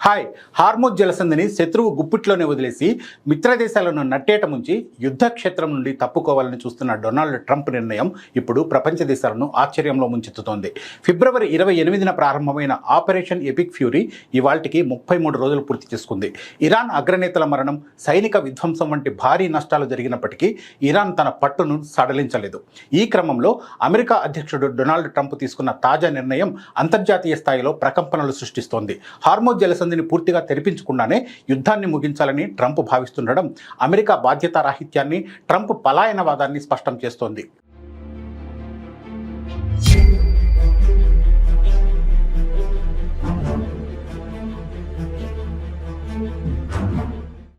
Hi. Hormuz జలసంధిని శత్రువు గుప్పిట్లోనే వదిలేసి మిత్రదేశాలను నట్టేట ముంచి యుద్ధ క్షేత్రం నుండి తప్పుకోవాలని చూస్తున్న డొనాల్డ్ ట్రంప్ నిర్ణయం ఇప్పుడు ప్రపంచ దేశాలను ఆశ్చర్యంలో ముంచెత్తుతోంది. ఫిబ్రవరి 28న ప్రారంభమైన ఆపరేషన్ ఎపిక్ ఫ్యూరీ ఇవాల్టికి 33 రోజులు పూర్తి చేసుకుంది. ఇరాన్ అగ్రనేతల మరణం, సైనిక విధ్వంసం వంటి భారీ నష్టాలు జరిగినప్పటికీ ఇరాన్ తన పట్టును సడలించలేదు. ఈ క్రమంలో అమెరికా అధ్యక్షుడు డొనాల్డ్ ట్రంప్ తీసుకున్న తాజా నిర్ణయం అంతర్జాతీయ స్థాయిలో ప్రకంపనలు సృష్టిస్తోంది. హార్మోజ్ జలసంధిని పూర్తిగా తెరిపించకుండానే యుద్ధాన్ని ముగించాలని ట్రంప్ భావిస్తుండడం అమెరికా బాధ్యతారాహిత్యాన్ని, ట్రంప్ పలాయనవాదాన్ని స్పష్టం చేస్తోంది.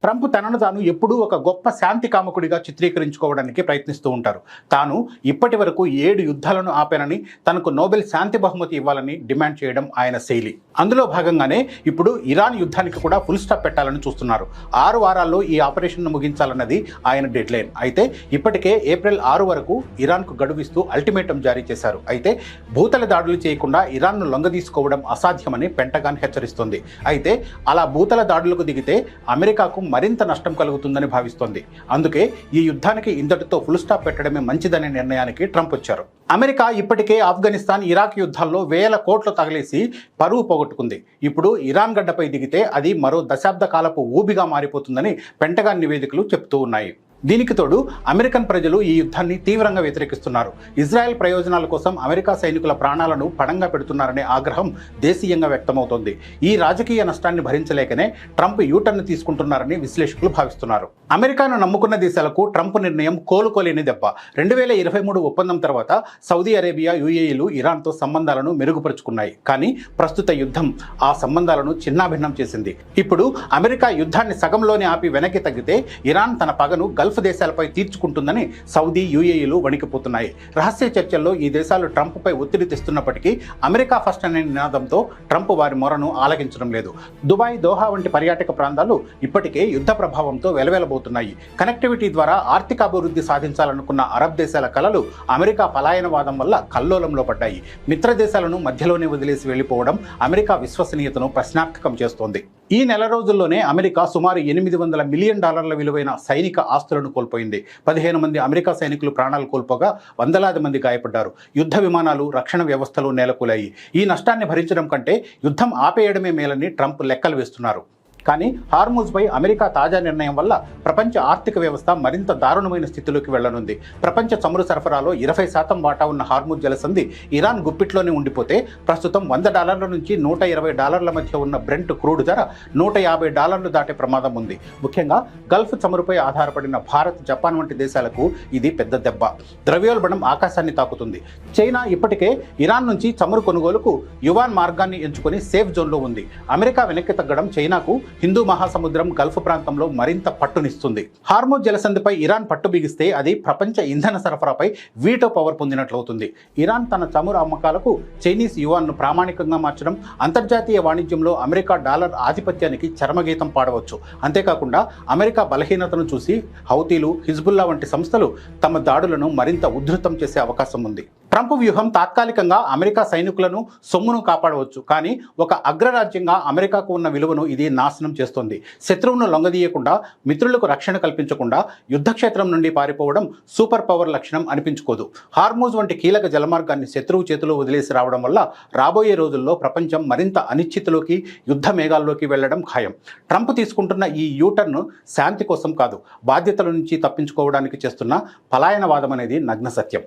ట్రంప్ తనను తాను ఎప్పుడూ ఒక గొప్ప శాంతి కామకుడిగా చిత్రీకరించుకోవడానికి ప్రయత్నిస్తూ ఉంటారు. తాను ఇప్పటి వరకు 7 యుద్ధాలను ఆపానని, తనకు నోబెల్ శాంతి బహుమతి ఇవ్వాలని డిమాండ్ చేయడం ఆయన శైలి. అందులో భాగంగానే ఇప్పుడు ఇరాన్ యుద్ధానికి కూడా ఫుల్ స్టాప్ పెట్టాలని చూస్తున్నారు. 6 వారాల్లో ఈ ఆపరేషన్ను ముగించాలన్నది ఆయన డెడ్లైన్. అయితే ఇప్పటికే ఏప్రిల్ 6 వరకు ఇరాన్కు గడువిస్తూ అల్టిమేటం జారీ చేశారు. అయితే భూతల దాడులు చేయకుండా ఇరాన్ను లొంగదీసుకోవడం అసాధ్యమని పెంటగాన్ హెచ్చరిస్తోంది. అయితే అలా భూతల దాడులకు దిగితే అమెరికాకు మరింత నష్టం కలుగుతుందని భావిస్తోంది. అందుకే ఈ యుద్ధానికి ఇంతటితో ఫుల్ స్టాప్ పెట్టడమే మంచిదనే నిర్ణయానికి ట్రంప్ వచ్చారు. అమెరికా ఇప్పటికే ఆఫ్ఘనిస్తాన్, ఇరాక్ యుద్ధాల్లో వేల కోట్లు తగిలేసి పరువు పోగొట్టుకుంది. ఇప్పుడు ఇరాన్ గడ్డపై దిగితే అది మరో దశాబ్ద కాలపు ఊబిగా మారిపోతుందని పెంటగాన్ నివేదికలు చెప్తూ ఉన్నాయి. దీనికి తోడు అమెరికన్ ప్రజలు ఈ యుద్ధాన్ని తీవ్రంగా వ్యతిరేకిస్తున్నారు. ఇజ్రాయెల్ ప్రయోజనాల కోసం అమెరికా సైనికుల ప్రాణాలను పణంగా పెడుతున్నారనే ఆగ్రహం దేశీయంగా వ్యక్తమవుతోంది. ఈ రాజకీయ నష్టాన్ని భరించలేకనే ట్రంప్ యూటర్న్ తీసుకుంటున్నారని విశ్లేషకులు భావిస్తున్నారు. అమెరికాను నమ్ముకున్న దేశాలకు ట్రంప్ నిర్ణయం కోలుకోలేని దెబ్బ. 2023 ఒప్పందం తర్వాత సౌదీ అరేబియా, యుఏఈలు ఇరాన్తో సంబంధాలను మెరుగుపరుచుకున్నాయి. కానీ ప్రస్తుత యుద్ధం ఆ సంబంధాలను చిన్నాభిన్నం చేసింది. ఇప్పుడు అమెరికా యుద్ధాన్ని సగంలోనే ఆపి వెనక్కి తగ్గితే ఇరాన్ తన పగను గల్ఫ్ దేశాలపై తీర్చుకుంటుందని సౌదీ, యుఏఈలు వణికిపోతున్నాయి. రహస్య చర్చల్లో ఈ దేశాలు ట్రంప్పై ఒత్తిడి తెస్తున్నప్పటికీ అమెరికా ఫస్ట్ అనే నినాదంతో ట్రంప్ వారి మొరను ఆలకించడం లేదు. దుబాయ్, దోహా వంటి పర్యాటక ప్రాంతాలు ఇప్పటికే యుద్ధ ప్రభావంతో వెలవెలబోతున్నాయి. కనెక్టివిటీ ద్వారా ఆర్థిక అభివృద్ధి సాధించాలనుకున్న అరబ్ దేశాల కలలు అమెరికా పలాయనవాదం వల్ల కల్లోలంలో పడ్డాయి. మిత్ర దేశాలను మధ్యలోనే వదిలేసి వెళ్లిపోవడం అమెరికా విశ్వసనీయతను ప్రశ్నార్థకం చేస్తోంది. ఈ నెల రోజుల్లోనే అమెరికా సుమారు $800 మిలియన్ విలువైన సైనిక ఆస్తులను కోల్పోయింది. 15 మంది అమెరికా సైనికులు ప్రాణాలు కోల్పోగా వందలాది మంది గాయపడ్డారు. యుద్ధ విమానాలు, రక్షణ వ్యవస్థలు నేలకూలాయి. ఈ నష్టాన్ని భరించడం కంటే యుద్ధం ఆపేయడమే మేలని ట్రంప్ లెక్కలు వేస్తున్నారు. కానీ హార్మూజ్పై అమెరికా తాజా నిర్ణయం వల్ల ప్రపంచ ఆర్థిక వ్యవస్థ మరింత దారుణమైన స్థితిలోకి వెళ్లనుంది. ప్రపంచ చమురు సరఫరాలో 20% వాటా ఉన్న హార్మూజ్ జలసంధి ఇరాన్ గుప్పిట్లోనే ఉండిపోతే ప్రస్తుతం $100 నుంచి $120 మధ్య ఉన్న బ్రెంట్ క్రూడ్ ధర $150 దాటే ప్రమాదం ఉంది. ముఖ్యంగా గల్ఫ్ చమురుపై ఆధారపడిన భారత్, జపాన్ వంటి దేశాలకు ఇది పెద్ద దెబ్బ. ద్రవ్యోల్బణం ఆకాశాన్ని తాకుతుంది. చైనా ఇప్పటికే ఇరాన్ నుంచి చమురు కొనుగోలుకు యువాన్ మార్గాన్ని ఎంచుకొని సేఫ్ జోన్లో ఉంది. అమెరికా వెనక్కి తగ్గడం చైనాకు హిందూ మహాసముద్రం, గల్ఫ్ ప్రాంతంలో మరింత పట్టునిస్తుంది. హార్మూజ్ జలసంధిపై ఇరాన్ పట్టు బిగిస్తే అది ప్రపంచ ఇంధన సరఫరాపై వీటో పవర్ పొందినట్లవుతుంది. ఇరాన్ తన చమురు అమ్మకాలకు చైనీస్ యువాన్ను ప్రామాణికంగా మార్చడం, అంతర్జాతీయ వాణిజ్యంలో అమెరికా డాలర్ ఆధిపత్యానికి చరమగీతం పాడవచ్చు. అంతేకాకుండా అమెరికా బలహీనతను చూసి హౌతీలు, హిజ్బుల్లా వంటి సంస్థలు తమ దాడులను మరింత ఉధృతం చేసే అవకాశం ఉంది. ట్రంప్ వ్యూహం తాత్కాలికంగా అమెరికా సైనికులను, సొమ్మును కాపాడవచ్చు. కానీ ఒక అగ్రరాజ్యంగా అమెరికాకు ఉన్న విలువను ఇది నాశనం చేస్తోంది. శత్రువును లొంగదీయకుండా, మిత్రులకు రక్షణ కల్పించకుండా యుద్ధక్షేత్రం నుండి పారిపోవడం సూపర్ పవర్ లక్షణం అనిపించుకోదు. హార్మూజ్ వంటి కీలక జలమార్గాన్ని శత్రువు చేతిలో వదిలేసి రావడం వల్ల రాబోయే రోజుల్లో ప్రపంచం మరింత అనిశ్చితిలోకి, యుద్ధ మేఘాల్లోకి వెళ్లడం ఖాయం. ట్రంప్ తీసుకుంటున్న ఈ యూటర్న్ శాంతి కోసం కాదు, బాధ్యతల నుంచి తప్పించుకోవడానికి చేస్తున్న పలాయనవాదం అనేది నగ్న సత్యం.